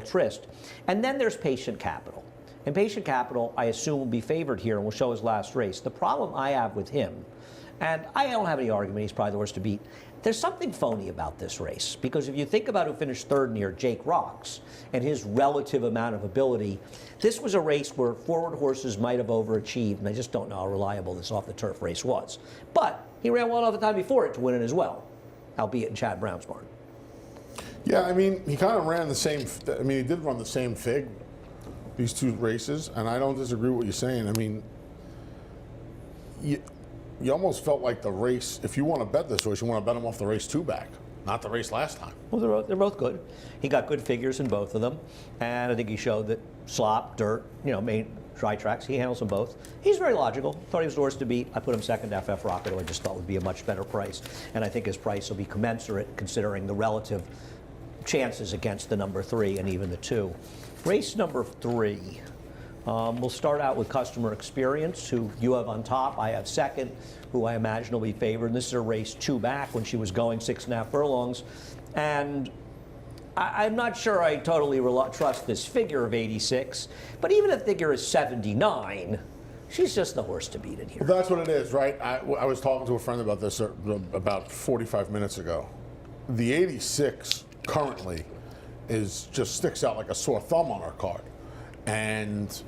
Tryst. And then there's Patient Capital. And Patient Capital, I assume, will be favored here and will show his last race. The problem I have with him, and I don't have any argument, he's probably the worst to beat. There's something phony about this race, because if you think about who finished third near Jake Rocks and his relative amount of ability, this was a race where forward horses might have overachieved, and I just don't know how reliable this off-the-turf race was. But he ran well enough the time before it to win it as well, albeit in Chad Brown's barn. Yeah, I mean, he kind of ran the same, I mean, he did run the same fig, these two races, and I don't disagree with what you're saying. I mean, you almost felt like the race, if you want to bet this race, you want to bet him off the race 2 back, not the race last time. Well, they're both good. He got good figures in both of them, and I think he showed that slop, dirt, main dry tracks, he handles them both. He's very logical. Thought he was the worst to beat. I put him second to FF Rocket, who I just thought would be a much better price, and I think his price will be commensurate considering the relative chances against the number 3 and even the 2. Race number 3. We'll start out with Customer Experience, who you have on top. I have second, who I imagine will be favored. And this is a race 2 back when she was going 6.5 furlongs. And I'm not sure I totally trust this figure of 86, but even if the figure is 79, she's just the horse to beat in here. Well, that's what it is, right? I was talking to a friend about this about 45 minutes ago. The 86 currently just sticks out like a sore thumb on our card. And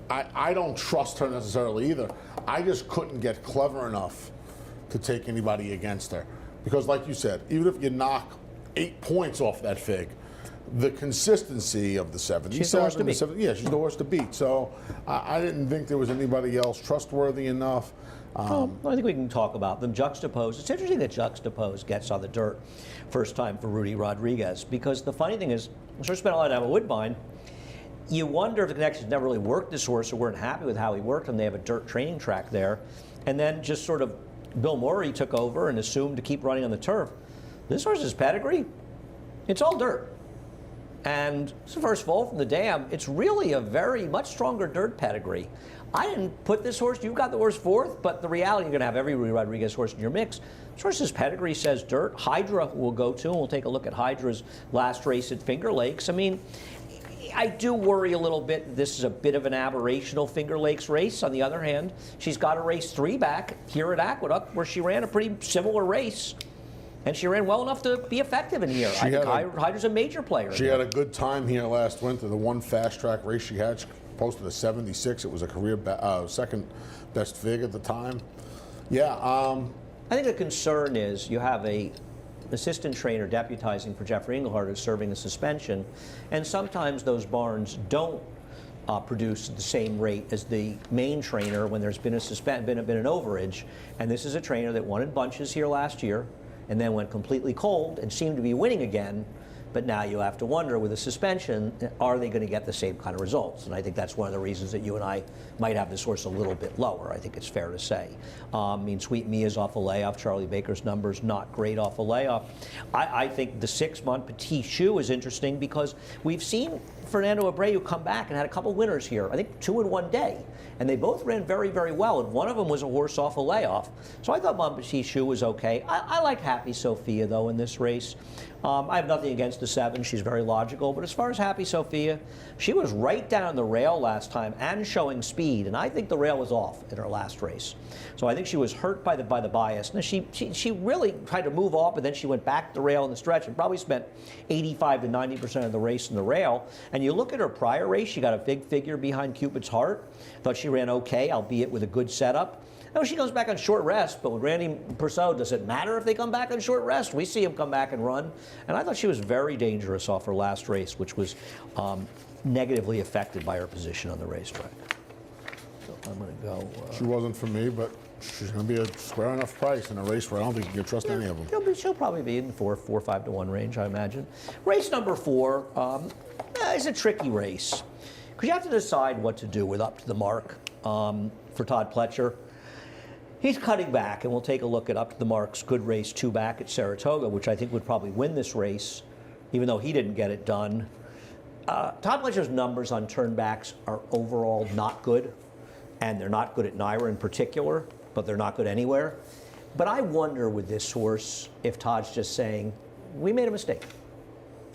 I don't trust her necessarily either. I just couldn't get clever enough to take anybody against her. Because like you said, even if you knock 8 points off that fig, the consistency of the 77, she's the horse to beat. Yeah, she's the horse to beat. So I didn't think there was anybody else trustworthy enough. Well, I think we can talk about them. Juxtaposed. It's interesting that Juxtaposed gets on the dirt first time for Rudy Rodriguez, because the funny thing is, I sort of spent a lot of time at Woodbine. You wonder if the connections never really worked this horse or weren't happy with how he worked, and they have a dirt training track there. And then just sort of Bill Murray took over and assumed to keep running on the turf. This horse's pedigree, it's all dirt. And it's the first foal from the dam. It's really a very much stronger dirt pedigree. I didn't put this horse, you've got the horse 4th, but the reality, you're going to have every Rudy Rodriguez horse in your mix. This horse's pedigree says dirt. Hydra will go to, and we'll take a look at Hydra's last race at Finger Lakes. I mean, I do worry a little bit. This is a bit of an aberrational Finger Lakes race. On the other hand, she's got a race 3 back here at Aqueduct, where she ran a pretty similar race. And she ran well enough to be effective in here. I think Hydra's a major player. She had a good time here last winter. The one fast track race she had, she posted a 76. It was a career second best fig at the time. Yeah. I think the concern is you have a assistant trainer deputizing for Jeffrey Englehart who's serving a suspension, and sometimes those barns don't produce at the same rate as the main trainer when there's been an overage. And this is a trainer that won in bunches here last year, and then went completely cold and seemed to be winning again. But now you have to wonder, with a suspension, are they going to get the same kind of results? And I think that's one of the reasons that you and I might have this horse a little bit lower. I think it's fair to say. I mean, Sweet Mia's off a layoff. Charlie Baker's numbers not great off a layoff. I think the 6-month Petit Choux is interesting because we've seen Fernando Abreu come back and had a couple winners here. I think 2 in one day. And they both ran very, very well. And one of them was a horse off a layoff. So I thought Mon Petit Choux was okay. I like Happy Sophia, though, in this race. I have nothing against the 7. She's very logical. But as far as Happy Sophia, she was right down the rail last time and showing speed. And I think the rail was off in her last race. So I think she was hurt by the bias. Now, she really tried to move off, but then she went back to the rail in the stretch and probably spent 85 to 90% of the race in the rail. And you look at her prior race, she got a big figure behind Cupid's Heart. Thought she ran okay, albeit with a good setup. No, she goes back on short rest, but with Randy Persaud, does it matter if they come back on short rest? We see him come back and run. And I thought she was very dangerous off her last race, which was negatively affected by her position on the racetrack. So I'm going to go. She wasn't for me, but she's going to be a square enough price in a race where I don't think you can trust any of them. She'll probably be in the 4-5 to 1 range, I imagine. Race number 4 is a tricky race because you have to decide what to do with Up to the Mark for Todd Pletcher. He's cutting back, and we'll take a look at Up to the Mark's good race 2 back at Saratoga, which I think would probably win this race, even though he didn't get it done. Todd Pletcher's numbers on turnbacks are overall not good, and they're not good at Naira in particular, but they're not good anywhere. But I wonder with this horse if Todd's just saying, we made a mistake.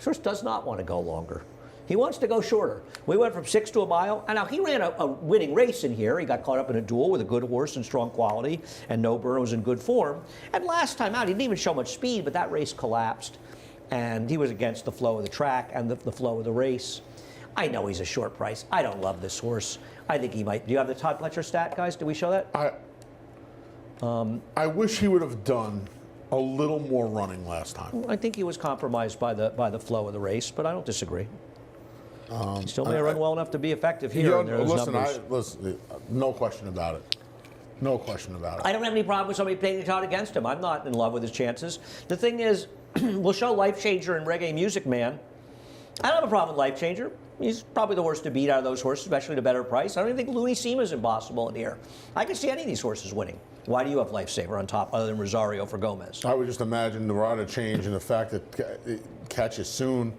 This horse does not want to go longer. He wants to go shorter. We went from 6 to a mile, and now he ran a winning race in here. He got caught up in a duel with a good horse and strong quality, and No Burrow was in good form. And last time out, he didn't even show much speed, but that race collapsed, and he was against the flow of the track and the flow of the race. I know he's a short price. I don't love this horse. I think he might. Do you have the Todd Pletcher stat, guys? Did we show that? I wish he would have done a little more running last time. I think he was compromised by the flow of the race, but I don't disagree. He still may run well enough to be effective here. Listen, no question about it. No question about it. I don't have any problem with somebody playing Todd against him. I'm not in love with his chances. The thing is, we'll show Life Changer and Reggae Music Man. I don't have a problem with Life Changer. He's probably the worst to beat out of those horses, especially at a better price. I don't even think Looney Seema is impossible in here. I can see any of these horses winning. Why do you have Lifesaver on top other than Rosario for Gomez? I would just imagine the rider change and the fact that it catches soon.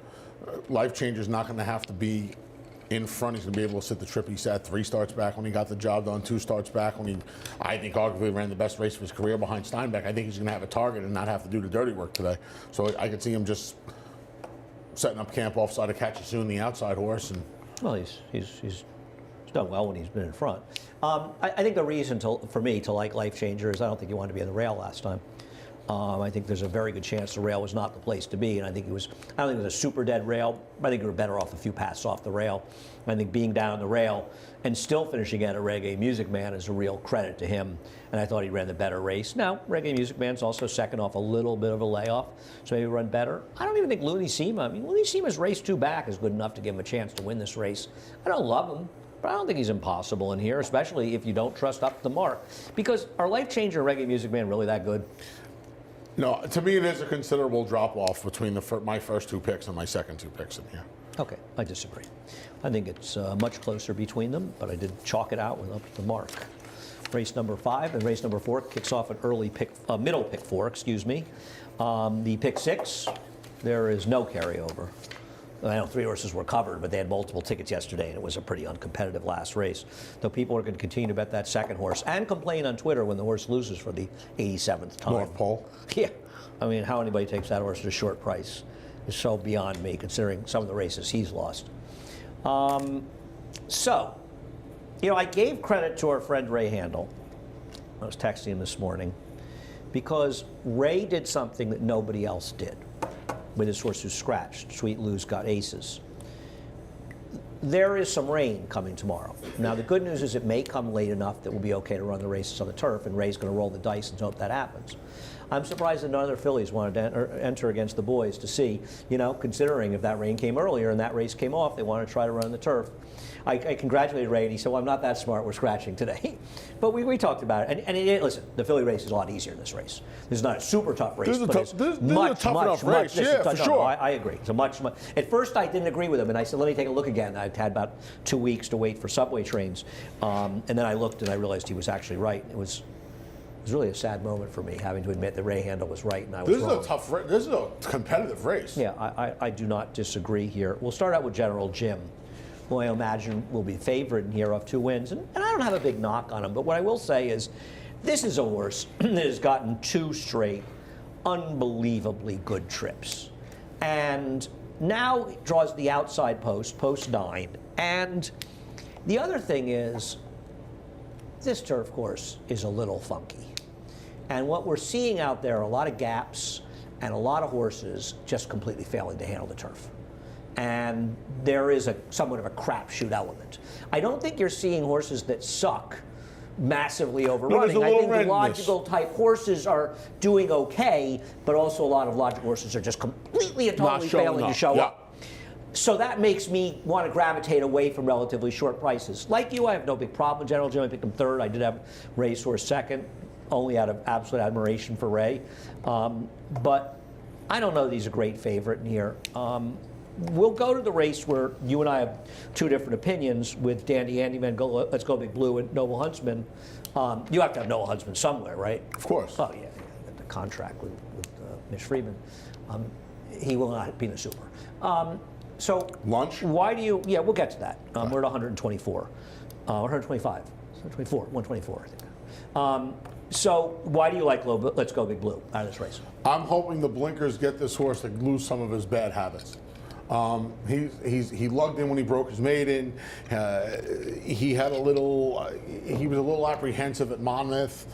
Life Changer's not going to have to be in front. He's going to be able to sit the trip. He sat 3 starts back when he got the job done, 2 starts back when he, I think, arguably ran the best race of his career behind Steinbeck. I think he's going to have a target and not have to do the dirty work today. So I could see him just setting up camp offside of Catch-A-Soon, the outside horse. And well, he's done well when he's been in front. I think the reason for me to like Life Changer is I don't think he wanted to be on the rail last time. I think there's a very good chance the rail was not the place to be, and I don't think it was a super dead rail. I think we were better off a few passes off the rail. I think being down the rail and still finishing at a Reggae Music Man is a real credit to him, and I thought he ran the better race. Now, Reggae Music Man's also second off a little bit of a layoff, so maybe run better. I don't even think Looney Seema, Looney Seema's race 2 back is good enough to give him a chance to win this race. I don't love him, but I don't think he's impossible in here, especially if you don't trust up the mark. Because are Life Changer and Reggae Music Man really that good? no, to me it is a considerable drop-off between my first 2 picks and my second 2 picks in here. Okay, I disagree. I think it's much closer between them, but I did chalk it out with up the mark. Race number 5 and race number 4 kicks off an middle pick 4, excuse me. The pick 6, there is no carryover. I know 3 horses were covered, but they had multiple tickets yesterday, and it was a pretty uncompetitive last race. Though people are going to continue to bet that second horse and complain on Twitter when the horse loses for the 87th time. North Pole. Yeah, how anybody takes that horse at a short price is so beyond me, considering some of the races he's lost. So, I gave credit to our friend Ray Handel. I was texting him this morning because Ray did something that nobody else did with his horse who scratched. Sweet Lou's got aces. There is some rain coming tomorrow. Now, the good news is it may come late enough that we'll be okay to run the races on the turf, and Ray's going to roll the dice and hope that happens. I'm surprised that none other fillies wanted to enter against the boys to see, considering if that rain came earlier and that race came off, they want to try to run the turf. I congratulated Ray, and he said, well, I'm not that smart, we're scratching today. But we talked about it, and listen, the filly race is a lot easier than this race. This is not a super tough race, but it's this is a tough enough race, for sure. I agree. It's a much. At first, I didn't agree with him, and I said, let me take a look again. I'd had about 2 weeks to wait for subway trains, and then I looked and I realized he was actually right. It was really a sad moment for me, having to admit that Ray Handel was right and I was wrong. This is a competitive race. Yeah, I do not disagree here. We'll start out with General Jim, who I imagine will be favored in here off 2 wins. And I don't have a big knock on him, but what I will say is this is a horse that has gotten 2 straight unbelievably good trips. And now it draws the outside post 9. And the other thing is this turf course is a little funky. And what we're seeing out there are a lot of gaps and a lot of horses just completely failing to handle the turf. And there is somewhat of a crapshoot element. I don't think you're seeing horses that suck massively overrunning. I think the logical type horses are doing okay, but also a lot of logical horses are just completely and totally failing to show up. So that makes me want to gravitate away from relatively short prices. Like you, I have no big problem with General Jim. I picked him 3rd. I did have Racehorse 2nd, only out of absolute admiration for Ray. But I don't know that he's a great favorite in here. We'll go to the race where you and I have 2 different opinions with Dandy Handyman, Let's Go Big Blue, and Noble Huntsman. You have to have Noble Huntsman somewhere, right? Of course. Oh, yeah, the contract with Mitch Friedman. He will not be in the Super. So lunch? Why do you? Yeah, we'll get to that. We're at 124, 125, 124, 124, I think. So why do you like Let's Go Big Blue out of this race? I'm hoping the blinkers get this horse to lose some of his bad habits. He lugged in when he broke his maiden. He had he was a little apprehensive at Monmouth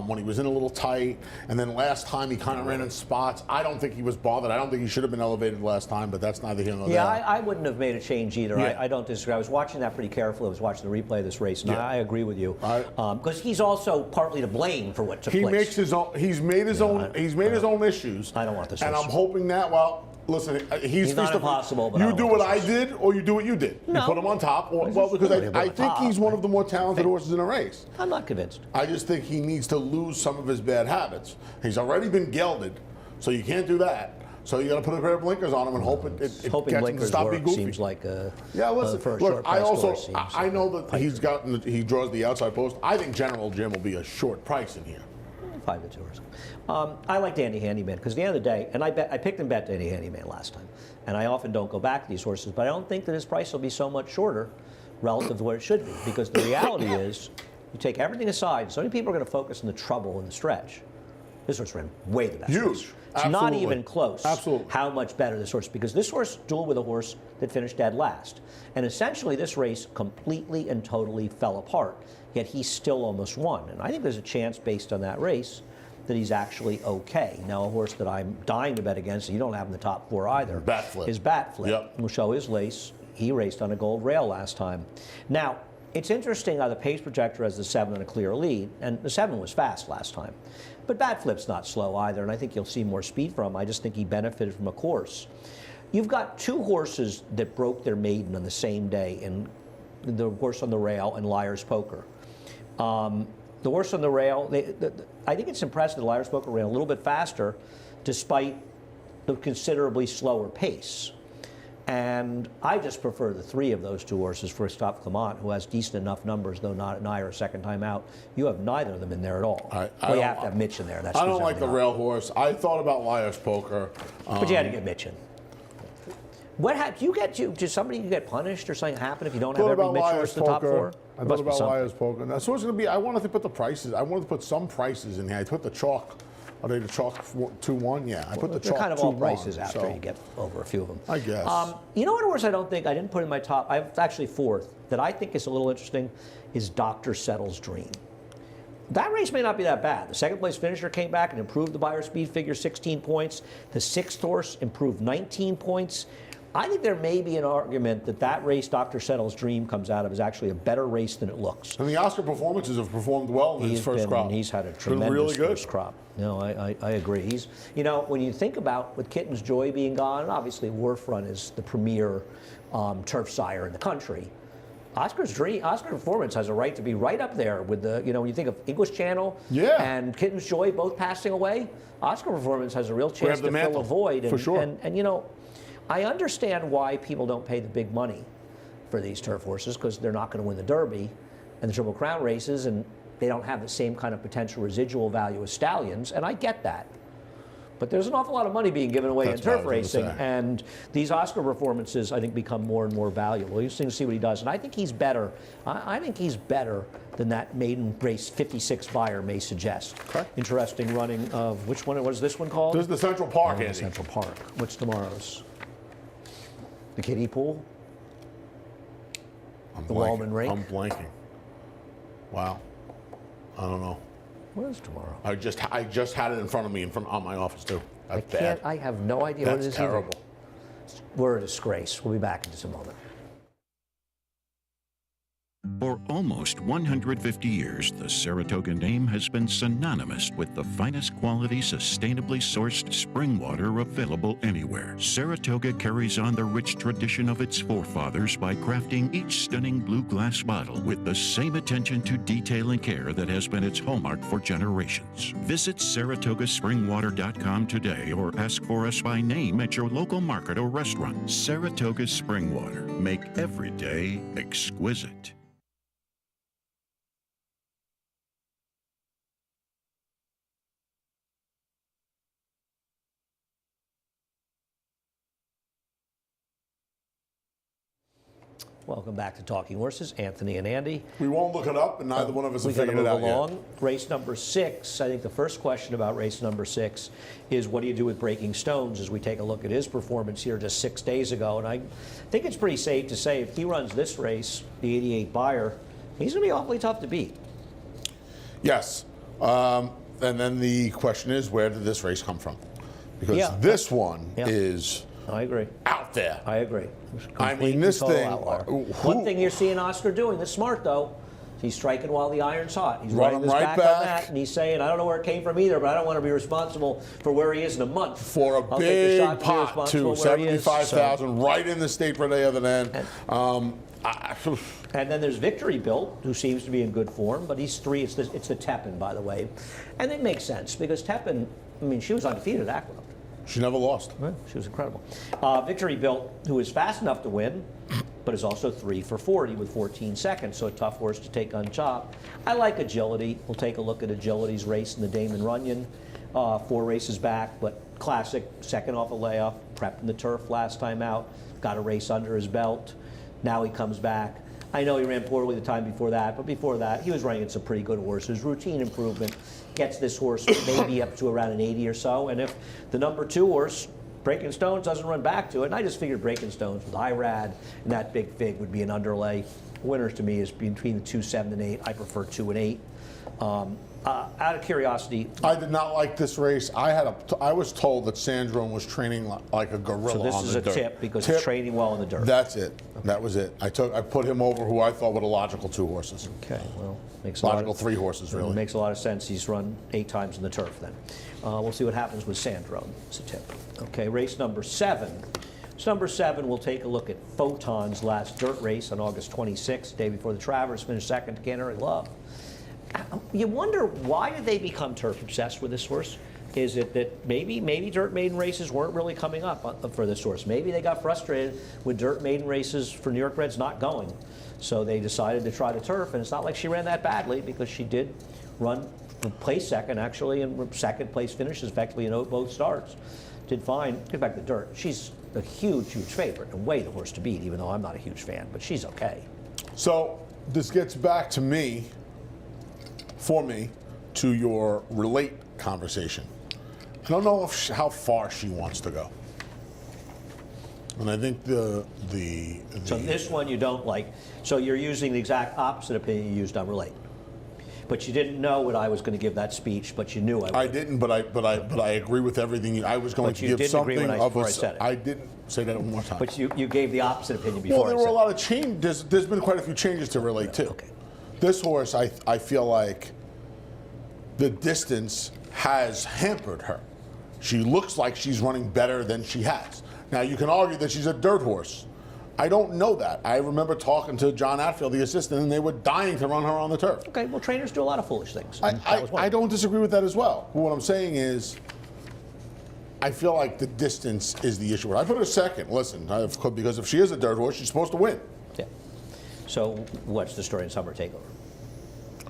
when he was in a little tight. And then last time he kind of ran in spots. I don't think he was bothered. I don't think he should have been elevated last time, but that's neither here nor there. Yeah, I wouldn't have made a change either. Yeah. I don't disagree. I was watching that pretty carefully. I was watching the replay of this race, and Yeah. I agree with you. Because he's also partly to blame for what took place. Makes his own. He's made his own. He's made his own issues. I don't want this. And race. I'm hoping that. Well, listen, he's not impossible. But you do what I did, or you do what you did. No. You put him on top. Well, because I think he's one of the more talented horses in a race. I'm not convinced. I just think he needs to lose some of his bad habits. He's already been gelded, so you can't do that. So you got to put a pair of blinkers on him and hope it gets him to stop being goofy. Seems like yeah. Listen, for a look, short I also course, I know that he draws the outside post. I think General Jim will be a short price in here. 5 to 2 or something. I like Dandy Handyman because at the end of the day, and I picked and bet Dandy Handyman last time, and I often don't go back to these horses, but I don't think that his price will be so much shorter relative to where it should be, because the reality is, you take everything aside, so many people are going to focus on the trouble in the stretch. This horse ran way the best. Huge. It's not even close. Absolutely. How much better this horse, because this horse dueled with a horse that finished dead last, and essentially this race completely and totally fell apart. Yet he still almost won, and I think there's a chance based on that race that he's actually okay. Now, a horse that I'm dying to bet against, and you don't have in the top 4 either, is Batflip. Yep. We'll show his lace. He raced on a gold rail last time. Now, it's interesting how the pace projector has the 7 in a clear lead, and the 7 was fast last time. But Batflip's not slow either, and I think you'll see more speed from him. I just think he benefited from a course. You've got 2 horses that broke their maiden on the same day, in the horse on the rail and Liar's Poker. The horse on the rail, I think it's impressive that Liar's Poker ran a little bit faster despite the considerably slower pace. And I just prefer the 3 of those 2 horses for Christophe Clement, who has decent enough numbers, though not nigh a second time out. You have neither of them in there at all. You have to have Mitch in there. I don't like the rail horse. I thought about Liar's Poker. But you had to get Mitch in. What did somebody get punished or something happen if you don't have every Mitch horse in the top 4? I thought about Liar's Poker. Now, so it's going to be, I wanted to put the prices, I wanted to put some prices in here. I put the chalk. Are they the chalk 2-1? Yeah, I put the chalk 2-1. They're kind of all prices after you get over a few of them. I guess. You know what horse I didn't put in my top, I have actually 4th, that I think is a little interesting, is Dr. Settle's Dream. That race may not be that bad. The 2nd place finisher came back and improved the Beyer speed figure 16 points. The 6th horse improved 19 points. I think there may be an argument that race Dr. Settle's Dream comes out of is actually a better race than it looks. And the Oscar performances have performed well in his first crop. He's had a tremendous first crop. No, I agree. He's, when you think about with Kitten's Joy being gone, and obviously Warfront is the premier turf sire in the country. Oscar Performance has a right to be right up there with the, when you think of English Channel and Kitten's Joy both passing away, Oscar Performance has a real chance to fill a void. For sure. And I understand why people don't pay the big money for these turf horses, because they're not going to win the Derby and the Triple Crown races, and they don't have the same kind of potential residual value as stallions, and I get that. But there's an awful lot of money being given away in turf racing, and these Oscar performances, I think, become more and more valuable. Interesting to see what he does, and I think he's better. I think he's better than that maiden race 56 buyer may suggest. Okay. Interesting running of, which one was this one called? This is the Central Park, Andy. Central Park. What's tomorrow's? The kiddie pool? The Wallman Rink? I'm blanking. Wow. I don't know. What is tomorrow? I just had it in front of me on my office too. I have no idea what it is. That's terrible. We're a disgrace. We'll be back in just a moment. For almost 150 years, the Saratoga name has been synonymous with the finest quality, sustainably sourced spring water available anywhere. Saratoga carries on the rich tradition of its forefathers by crafting each stunning blue glass bottle with the same attention to detail and care that has been its hallmark for generations. Visit SaratogaSpringwater.com today or ask for us by name at your local market or restaurant. Saratoga Spring Water. Make every day exquisite. Welcome back to Talking Horses, Anthony and Andy. We won't look it up, and neither one of us have We got to figured it move out along. yet. Race number 6. I think the first question about race number 6 is what do you do with Breaking Stones as we take a look at his performance here just 6 days ago. And I think it's pretty safe to say if he runs this race, the 88 Buyer, he's going to be awfully tough to beat. Yes. And then the question is, where did this race come from? Because this one is I agree. out there. I agree. I mean, this thing. One thing you're seeing Oscar doing that's smart, though, he's striking while the iron's hot. He's Running running his right back on back. that, and he's saying, I don't know where it came from either, but I don't want to be responsible for where he is in a month. For a I'll take the shot big to be pot, responsible too. where he is. 75,000 right in the state per day of the end. And then there's Victory Built, who seems to be in good form, but he's 3. It's the Tepin, by the way. And it makes sense, because Tepin, I mean, she was undefeated at Aqueduct. She never lost. Right. She was incredible. Victory Built, who is fast enough to win, but is also 3 for 40 with 14 seconds, so a tough horse to take on chop. I like Agility. We'll take a look at Agility's race in the Damon Runyon, 4 races back, but classic, second off a layoff, prepped in the turf last time out, got a race under his belt. Now he comes back. I know he ran poorly the time before that, but before that, he was running against some pretty good horses. Routine improvement gets this horse maybe up to around an 80 or so. And if the number 2 horse, Breaking Stones, doesn't run back to it, and I just figured Breaking Stones with IRAD and that big fig would be an underlay. Winners to me is between the 2, 7, and 8. I prefer 2 and 8. Out of curiosity, I did not like this race. I was told that Sandrone was training like a gorilla so this on is the a dirt. tip because he's training well in the dirt. That's it. Okay. That was it. I put him over who I thought were the logical 2 horses. Okay, well, makes Logical 3 horses, really. Makes a lot of sense. He's run 8 times in the turf then. We'll see what happens with Sandrone. It's a tip. Okay, race number 7. Number 7, we'll take a look at Photon's last dirt race on August 26th, day before the Travers, finished second to Canary Love. You wonder, why did they become turf obsessed with this horse? Is it that maybe dirt maiden races weren't really coming up for this horse? Maybe they got frustrated with dirt maiden races for New York Reds not going. So they decided to try the turf, and it's not like she ran that badly because she did run place second, actually, and second place finishes effectively in both starts. Did fine. Get back to dirt. She's a huge, huge favorite and way the horse to beat, even though I'm not a huge fan, but she's okay. So this gets back to me, to your relate conversation. I don't know how far she wants to go. And I think the So this one you don't like. So you're using the exact opposite opinion you used on relate. But you didn't know what I was going to give that speech, but you knew I would. I didn't, but I agree with everything. I was going But to you give didn't something agree of before a. I said it. I didn't say that one more time. But you gave the opposite opinion before Well, there I were said a lot of changes. There's been quite a few changes to relate too. Okay. This horse, I feel like the distance has hampered her. She looks like she's running better than she has. Now, you can argue that she's a dirt horse. I don't know that. I remember talking to John Atfield, the assistant, and they were dying to run her on the turf. Okay, well, trainers do a lot of foolish things. That was one. I don't disagree with that as well. But what I'm saying is, I feel like the distance is the issue. I put her second. Listen, because if she is a dirt horse, she's supposed to win. Yeah. So what's the story in Summer Takeover?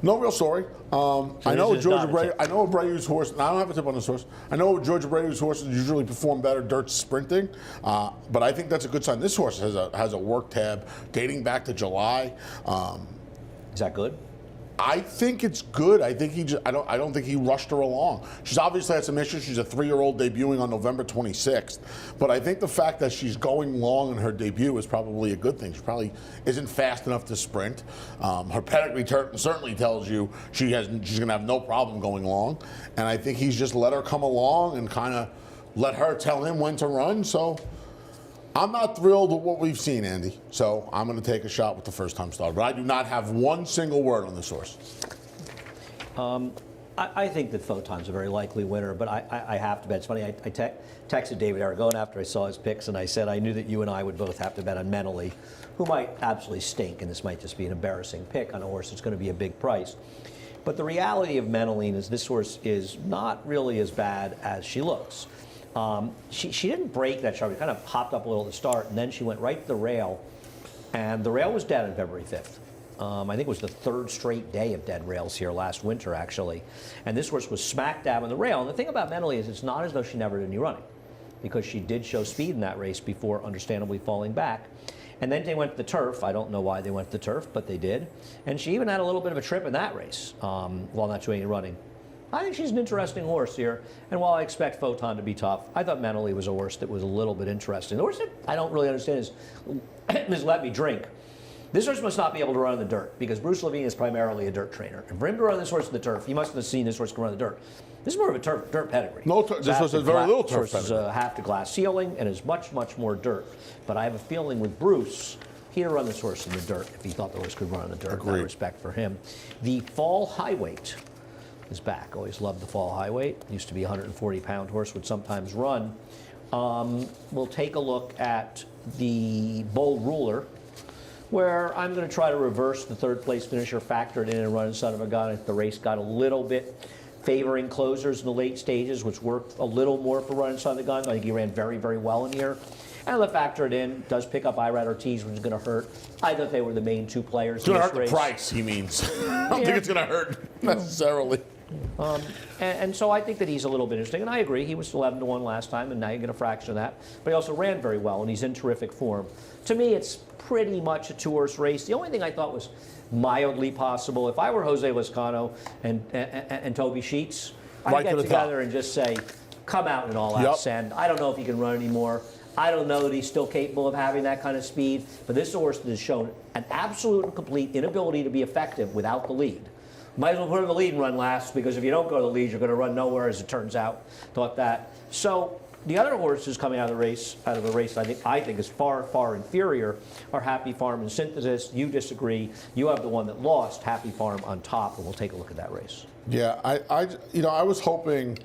No real story. I know this is George not a Abreu. tip. I know Abreu's horse. And I don't have a tip on this horse. I know George Abreu's horses usually perform better dirt sprinting, but I think that's a good sign. This horse has a work tab dating back to July. Is that good? I think it's good. I think I don't think he rushed her along. She's obviously had some issues. She's a 3-year-old debuting on November 26th. But I think the fact that she's going long in her debut is probably a good thing. She probably isn't fast enough to sprint. Her pedigree certainly tells you she's going to have no problem going long. And I think he's just let her come along and kind of let her tell him when to run. So I'm not thrilled with what we've seen, Andy. So I'm going to take a shot with the first-time starter. But I do not have one single word on this horse. I think that Photon's a very likely winner, but I have to bet. It's funny, I texted David Aragon after I saw his picks, and I said I knew that you and I would both have to bet on Mentally, who might absolutely stink, and this might just be an embarrassing pick on a horse that's going to be a big price. But the reality of Mentally is this horse is not really as bad as she looks. She didn't break that sharp. She kind of popped up a little at the start, and then she went right to the rail, and the rail was dead on February 5th. I think it was the 3rd straight day of dead rails here last winter, actually. And this horse was smack dab on the rail. And the thing about Mentally is it's not as though she never did any running, because she did show speed in that race before understandably falling back. And then they went to the turf. I don't know why they went to the turf, but they did. And she even had a little bit of a trip in that race while not doing any running. I think she's an interesting horse here. And while I expect Photon to be tough, I thought Mentally was a horse that was a little bit interesting. The horse that I don't really understand is Let Me Drink. This horse must not be able to run in the dirt because Bruce Levine is primarily a dirt trainer. And for him to run this horse in the turf, he must have seen this horse can run in the dirt. This is more of a dirt pedigree. No, this horse has very little turf pedigree. This horse is half to glass ceiling and is much, much more dirt. But I have a feeling with Bruce, he'd run this horse in the dirt if he thought the horse could run in the dirt. Agreed. Out of respect for him. The Fall High Weight is back. Always loved the Fall High Weight. Used to be a 140-pound horse, would sometimes run. We'll take a look at the Bold Ruler, where I'm going to try to reverse the third place finisher, factor it in and run Son of a Gun. The race got a little bit favoring closers in the late stages, which worked a little more for running Son of a Gun. I think he ran very, very well in here. And the factor it in, does pick up Irad Ortiz, which is going to hurt. I thought they were the main two players It's in going to this hurt race. the price, he means. I don't think it's going to hurt necessarily. And so I think that he's a little bit interesting. And I agree, he was 11-1 last time, and now you get a fraction of that. But he also ran very well, and he's in terrific form. To me, it's pretty much a two-horse race. The only thing I thought was mildly possible, if I were Jose Lezcano and Toby Sheets, I'd Right get to the together top. and just say, come out in an all-out Yep. send. I don't know if he can run anymore. I don't know that he's still capable of having that kind of speed, but this is a horse that has shown an absolute and complete inability to be effective without the lead. Might as well put him in the lead and run last, because if you don't go to the lead, you're going to run nowhere, as it turns out. Thought that. So the other horses coming out of the race, I think is far, far inferior, are Happy Farm and Synthesis. You disagree. You have the one that lost, Happy Farm, on top, and we'll take a look at that race. Yeah, I was hoping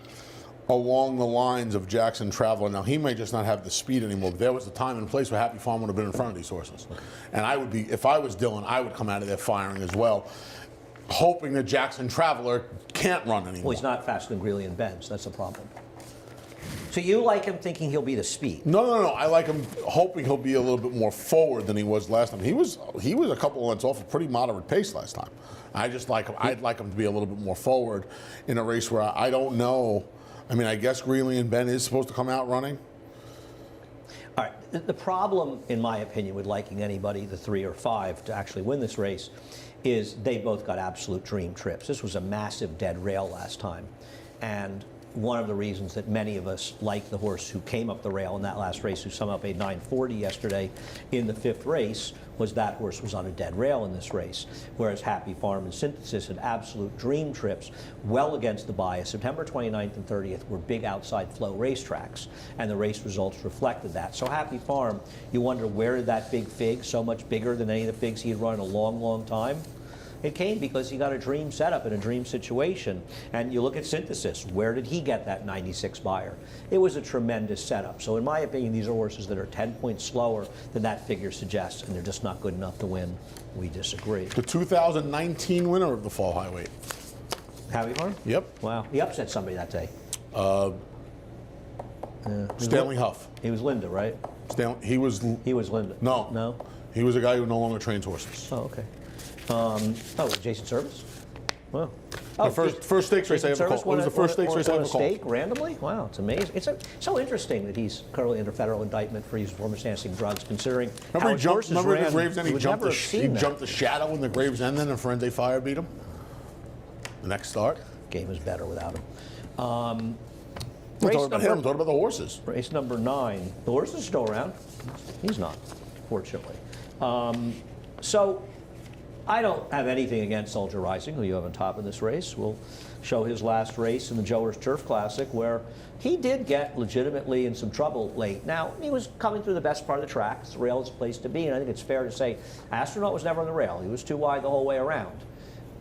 along the lines of Jackson Traveler. Now, he may just not have the speed anymore, but there was a time and place where Happy Farm would have been in front of these horses. And I would be, if I was Dylan, I would come out of there firing as well, hoping that Jackson Traveler can't run anymore. Well, he's not faster than Greeley and Benz. That's a problem. So you like him thinking he'll be the speed? No. I like him hoping he'll be a little bit more forward than he was last time. He was a couple of lengths off a pretty moderate pace last time. I just like him. I'd like him to be a little bit more forward in a race where I don't know. I mean, I guess Greeley and Ben is supposed to come out running. All right. The problem, in my opinion, with liking anybody, the 3 or 5, to actually win this race, is they both got absolute dream trips. This was a massive dead rail last time. And one of the reasons that many of us like the horse who came up the rail in that last race, who summed up a 9:40 yesterday in the 5th race, was that horse was on a dead rail in this race. Whereas Happy Farm and Synthesis had absolute dream trips well against the bias. September 29th and 30th were big outside flow racetracks, and the race results reflected that. So Happy Farm, you wonder, where did that big fig, so much bigger than any of the figs he had run in a long, long time? It came because he got a dream setup in a dream situation. And you look at Synthesis, where did he get that 96 buyer? It was a tremendous setup. So in my opinion, these are horses that are 10 points slower than that figure suggests, and they're just not good enough to win. We disagree. The 2019 winner of the Fall High Weight. Happy Farm? Yep. Wow. He upset somebody that day. Stanley Huff. He was Linda, right? He was Linda. No. No? He was a guy who no longer trains horses. Oh, okay. Jason Service? Wow. The first stakes race I ever called. It was the first stakes race I ever called. Randomly? Wow, it's amazing. It's so interesting that he's currently under federal indictment for using performance-enhancing drugs, considering how his horses remember ran. the Gravesend? He Jumped jumped the shadow in the Gravesend, and Firenze Fire beat him. The next start. Game is better without him. I'm talking about him. I'm talking about the horses. Race number 9. The horse is still around. He's not, fortunately. So I don't have anything against Soldier Rising, who you have on top in this race. We'll show his last race in the Joers Turf Classic, where he did get legitimately in some trouble late. Now, he was coming through the best part of the track. The rail is a place to be, and I think it's fair to say Astronaut was never on the rail. He was too wide the whole way around.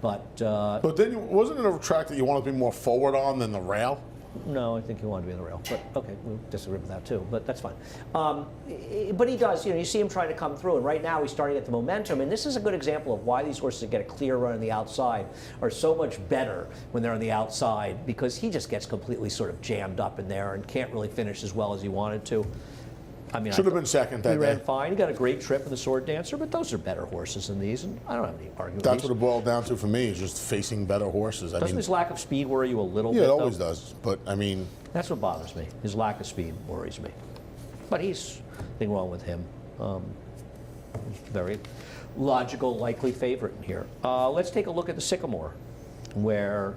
But then wasn't it a track that you wanted to be more forward on than the rail? No, I think he wanted to be on the rail. But okay, we'll disagree with that too, but that's fine. But he does, you see him trying to come through, and right now he's starting to get the momentum, and this is a good example of why these horses that get a clear run on the outside are so much better when they're on the outside, because he just gets completely sort of jammed up in there and can't really finish as well as he wanted to. I mean, should have been second that he day. ran fine. He got a great trip in the Sword Dancer, but those are better horses than these, and I don't have any argument. That's what it boiled down to for me, is just facing better horses. Doesn't his lack of speed worry you a little bit? Yeah, it always though? does. But I mean, That's what bothers me. His lack of speed worries me. But he's nothing wrong with him. Very logical, likely favorite in here. Let's take a look at the Sycamore, where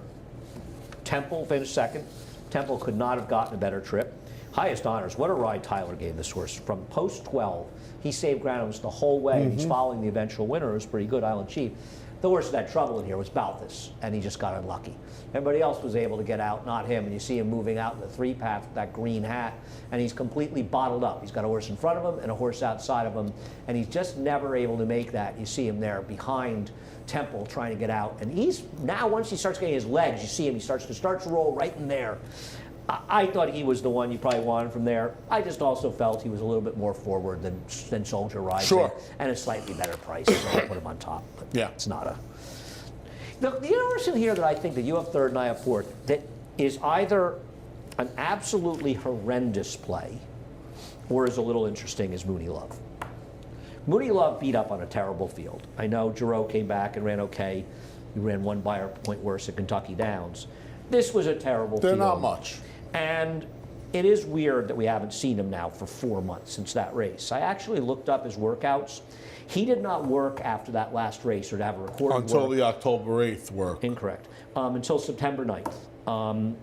Temple finished second. Temple could not have gotten a better trip. Highest honors. What a ride Tyler gave this horse. From post 12, he saved ground almost the whole way. And he's following the eventual winner. It was pretty good, Island Chief. The horse that had trouble in here was Balthus, and he just got unlucky. Everybody else was able to get out, not him. And you see him moving out in the 3-path with that green hat, and he's completely bottled up. He's got a horse in front of him and a horse outside of him, and he's just never able to make that. You see him there behind Temple trying to get out. And he's now, once he starts getting his legs, you see him, he starts to roll right in there. I thought he was the one you probably wanted from there. I just also felt he was a little bit more forward than Soldier Rising. Sure. And a slightly better price, so I put him on top. But Yeah. it's not a... The horse in here that I think that you have third and I have fourth, that is either an absolutely horrendous play or is a little interesting, is Mooney Love. Mooney Love beat up on a terrible field. I know Giroux came back and ran okay. He ran one by a point worse at Kentucky Downs. This was a terrible They're field. not much. And it is weird that we haven't seen him now for 4 months since that race. I actually looked up his workouts. He did not work after that last race or to have a recorded Until work. the October 8th work. Incorrect. Until September 9th.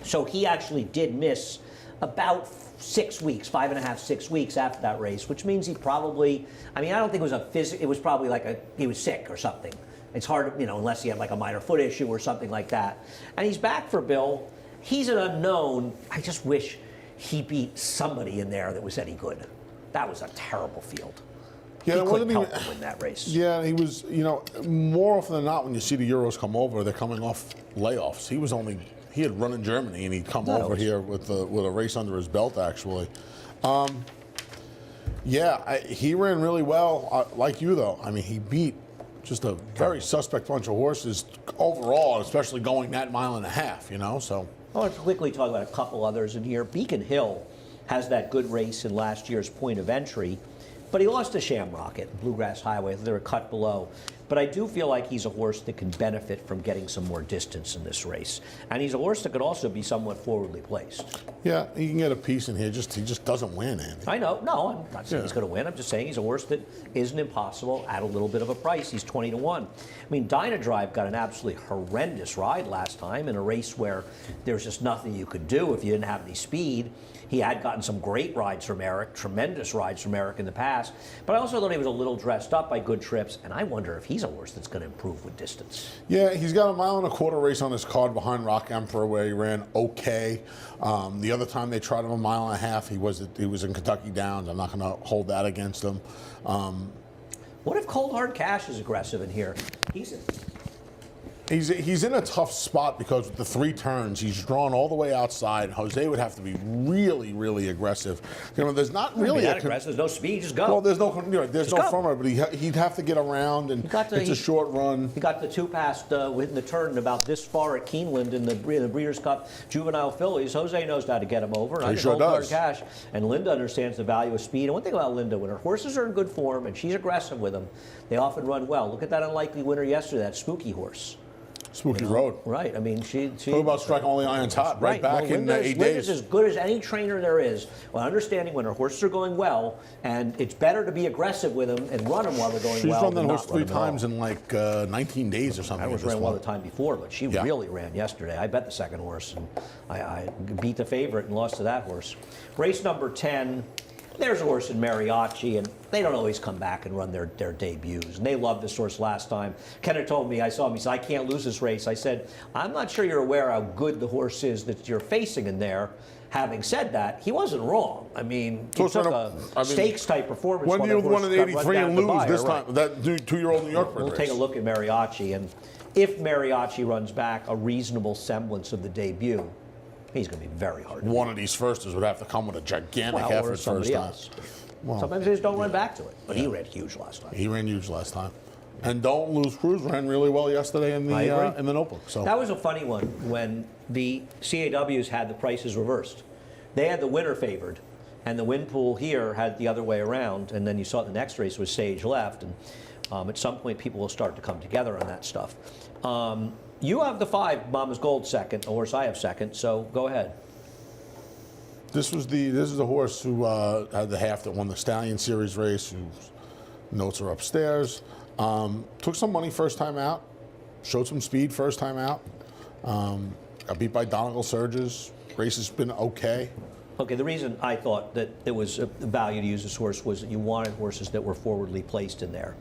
So he actually did miss about 6 weeks, 5.5, 6 weeks after that race, which means he probably, I mean, I don't think it was it was probably like he was sick or something. It's hard, unless he had like a minor foot issue or something like that. And he's back for Bill. He's an unknown. I just wish he beat somebody in there that was any good. That was a terrible field. Yeah, he it couldn't wasn't help even- to win that race. Yeah, he was, more often than not when you see the Euros come over, they're coming off layoffs. He had run in Germany and he'd come over here with a race under his belt, actually. He ran really well, like you, though. I mean, he beat just a very suspect bunch of horses overall, especially going that 1.5 miles, so. I want to quickly talk about a couple others in here. Beacon Hill has that good race in last year's point of entry, but he lost to Shamrock at Bluegrass Highway. They're a cut below. But I do feel like he's a horse that can benefit from getting some more distance in this race. And he's a horse that could also be somewhat forwardly placed. Yeah, he can get a piece in here. He just doesn't win, Andy. I know. No, I'm not saying he's going to win. I'm just saying he's a horse that isn't impossible at a little bit of a price. He's 20-1. I mean, Dynadrive got an absolutely horrendous ride last time in a race where there was just nothing you could do if you didn't have any speed. He had gotten some great rides from Eric, tremendous rides from Eric in the past, but I also thought he was a little dressed up by good trips, and I wonder if he's a horse that's going to improve with distance. Yeah, he's got a 1.25 mile race on his card behind Rock Emperor where he ran okay. The other time they tried him 1.5 miles, he was in Kentucky Downs. I'm not going to hold that against him. What if Cold Hard Cash is aggressive in here? He's in a tough spot because with the 3 turns, he's drawn all the way outside. Jose would have to be really, really aggressive. There's not really aggressive. There's no speed. Just go. Well, there's no front runner, but he'd have to get around, and it's a short run. He got the 2 past in the turn about this far at Keeneland in the Breeders' Cup Juvenile Fillies. Jose knows how to get him over. He sure does. Cash. And Linda understands the value of speed. And one thing about Linda, when her horses are in good form and she's aggressive with them, they often run well. Look at that unlikely winner yesterday, that Spooky horse. Spooky Road. Right. I mean, she Talk about striking all the irons hot right back in 8 days. Linda's as good as any trainer there is. Well, understanding when her horses are going well, and it's better to be aggressive with them and run them while they're going She's well. run that than horse not run 3 them at all. times in like 19 days or something. I was ran well the time before, but she really ran yesterday. I bet the second horse, and I beat the favorite and lost to that horse. Race number 10. There's a horse in Mariachi, and they don't always come back and run their debuts. And they loved this horse last time. Kenner told me, I saw him, he said, I can't lose this race. I said, I'm not sure you're aware how good the horse is that you're facing in there. Having said that, he wasn't wrong. I mean, he took a stakes-type performance. When do you won an 83 and lose this time? That 2-year-old New York We'll take a look at Mariachi, and if Mariachi runs back a reasonable semblance of the debut, he's going to be very hard. One of these firsters would have to come with a gigantic effort first time. Well, sometimes they just don't run back to it. But he ran huge last time. He ran huge last time. And Don't Lose Cruz ran really well yesterday in the notebook. So that was a funny one when the CAWs had the prices reversed. They had the winner favored, and the win pool here had the other way around. And then you saw the next race was Sage left, and at some point people will start to come together on that stuff. You have the 5, Mama's Gold second, a horse I have second, so go ahead. This is the horse who had the half that won the Stallion Series race, who Notes are upstairs. Took some money first time out. Showed some speed first time out. Got beat by Donegal Surges. Race has been okay. Okay, the reason I thought that it was a value to use this horse was that you wanted horses that were forwardly placed in there.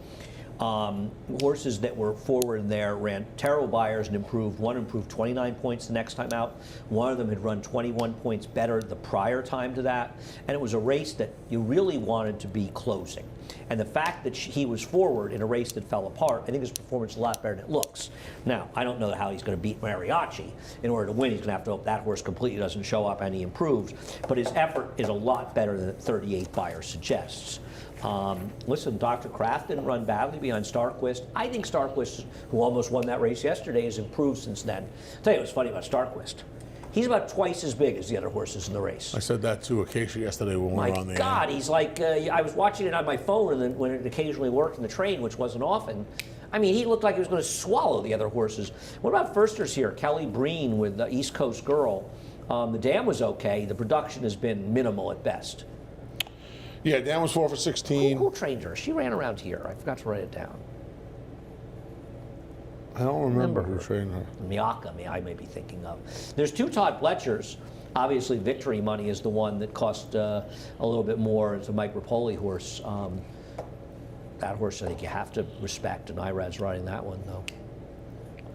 Horses that were forward in there ran terrible buyers and improved. One improved 29 points the next time out. One of them had run 21 points better the prior time to that. And it was a race that you really wanted to be closing. And the fact that he was forward in a race that fell apart, I think his performance is a lot better than it looks. Now, I don't know how he's going to beat Mariachi. In order to win, he's going to have to hope that horse completely doesn't show up and he improves. But his effort is a lot better than 38 buyer suggests. Listen, Dr. Kraft didn't run badly behind Starquist. I think Starquist, who almost won that race yesterday, has improved since then. I'll tell you what's funny about Starquist. He's about twice as big as the other horses in the race. I said that to Acacia yesterday when we were on the My God, he's like, I was watching it on my phone and then when it occasionally worked in the train, which wasn't often. I mean, he looked like he was going to swallow the other horses. What about firsters here? Kelly Breen with the East Coast Girl. The dam was okay. The production has been minimal at best. Yeah, Dan was 4 for 16. Who trained her? She ran around here. I forgot to write it down. I don't remember who her. trained her. Miyaka, I may be thinking of. There's two Todd Fletchers. Obviously, Victory Money is the one that cost a little bit more. It's a Mike Rapoli horse. That horse, I think you have to respect, and Irad's riding that one, though.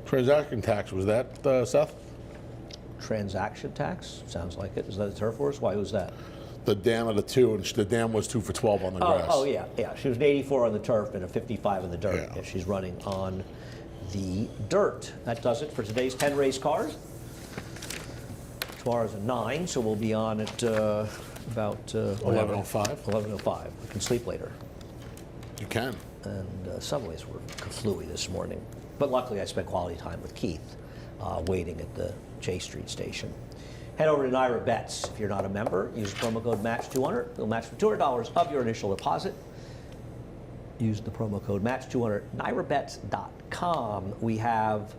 Transaction tax, was that Seth? Transaction tax? Sounds like it. Is that a turf horse? Why was that? The dam of the 2, and the dam was 2 for 12 on the grass. Oh, yeah. She was an 84 on the turf and a 55 on the dirt. Yeah. She's running on the dirt. That does it for today's 10 race cars. Tomorrow's at 9, so we'll be on at about 11:05. 11:05. We can sleep later. You can. And subways were kaflooey this morning. But luckily I spent quality time with Keith waiting at the J Street station. Head over to Naira Bets. If you're not a member, use the promo code MATCH200. It'll match for $200 of your initial deposit. Use the promo code MATCH200, NairaBets.com. We have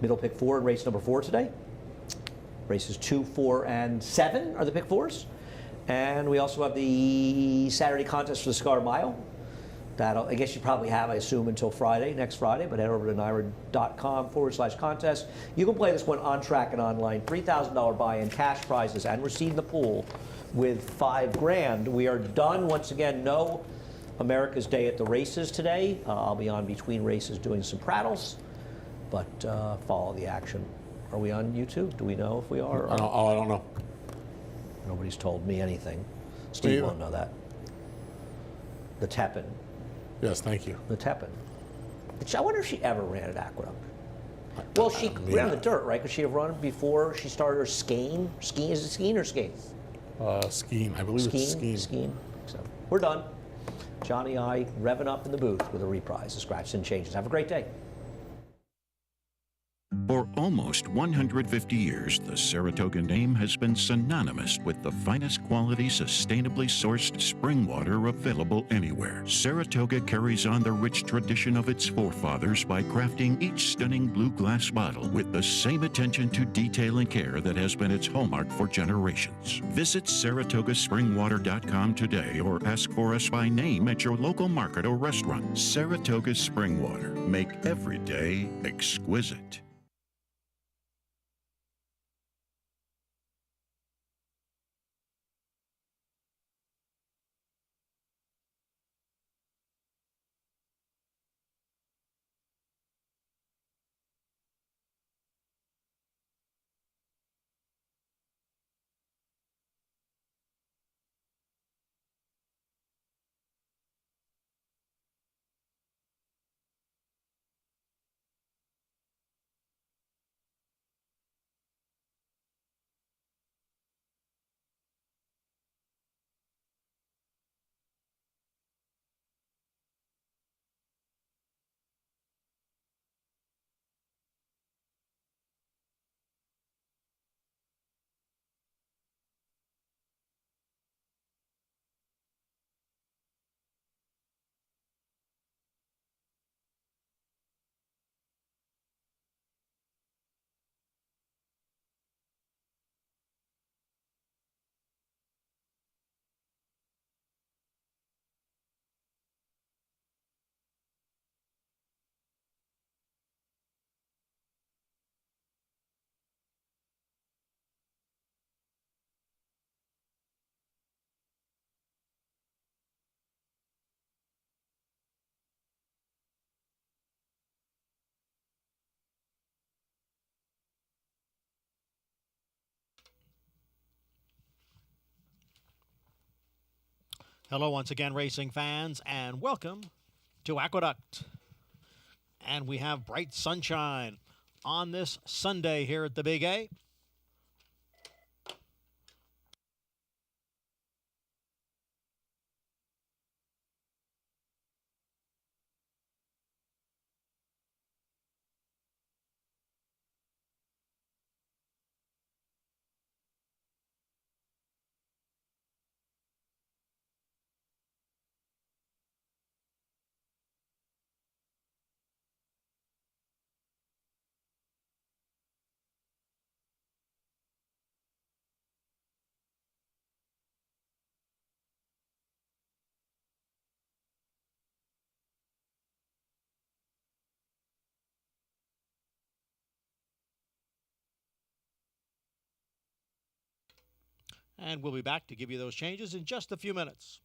middle pick 4 in race number 4 today. Races 2, 4, and 7 are the pick 4s. And we also have the Saturday contest for the Cigar Mile. That'll, I guess you probably have, I assume, until Friday, next Friday, but head over to naira.com/contest. You can play this one on track and online. $3,000 buy-in, cash prizes, and receive the pool with $5,000. We are done. Once again, no America's Day at the races today. I'll be on between races doing some prattles, but follow the action. Are we on YouTube? Do we know if we are? I don't know. Nobody's told me anything. Steve won't know that. The Tepin. Yes, thank you. The Tepin. I wonder if she ever ran at Aqueduct. Well, she ran the dirt, right? Could she have run before she started her skiing? Skiing, is it skiing or skating? Skiing. I believe it's skiing. Skiing. So we're done. Johnny I revving up in the booth with a reprise of Scratch and Changes. Have a great day. For almost 150 years, the Saratoga name has been synonymous with the finest quality, sustainably sourced spring water available anywhere. Saratoga carries on the rich tradition of its forefathers by crafting each stunning blue glass bottle with the same attention to detail and care that has been its hallmark for generations. Visit SaratogaSpringwater.com today or ask for us by name at your local market or restaurant. Saratoga Spring Water. Make every day exquisite. Hello once again, racing fans, and welcome to Aqueduct. And we have bright sunshine on this Sunday here at the Big A. And we'll be back to give you those changes in just a few minutes.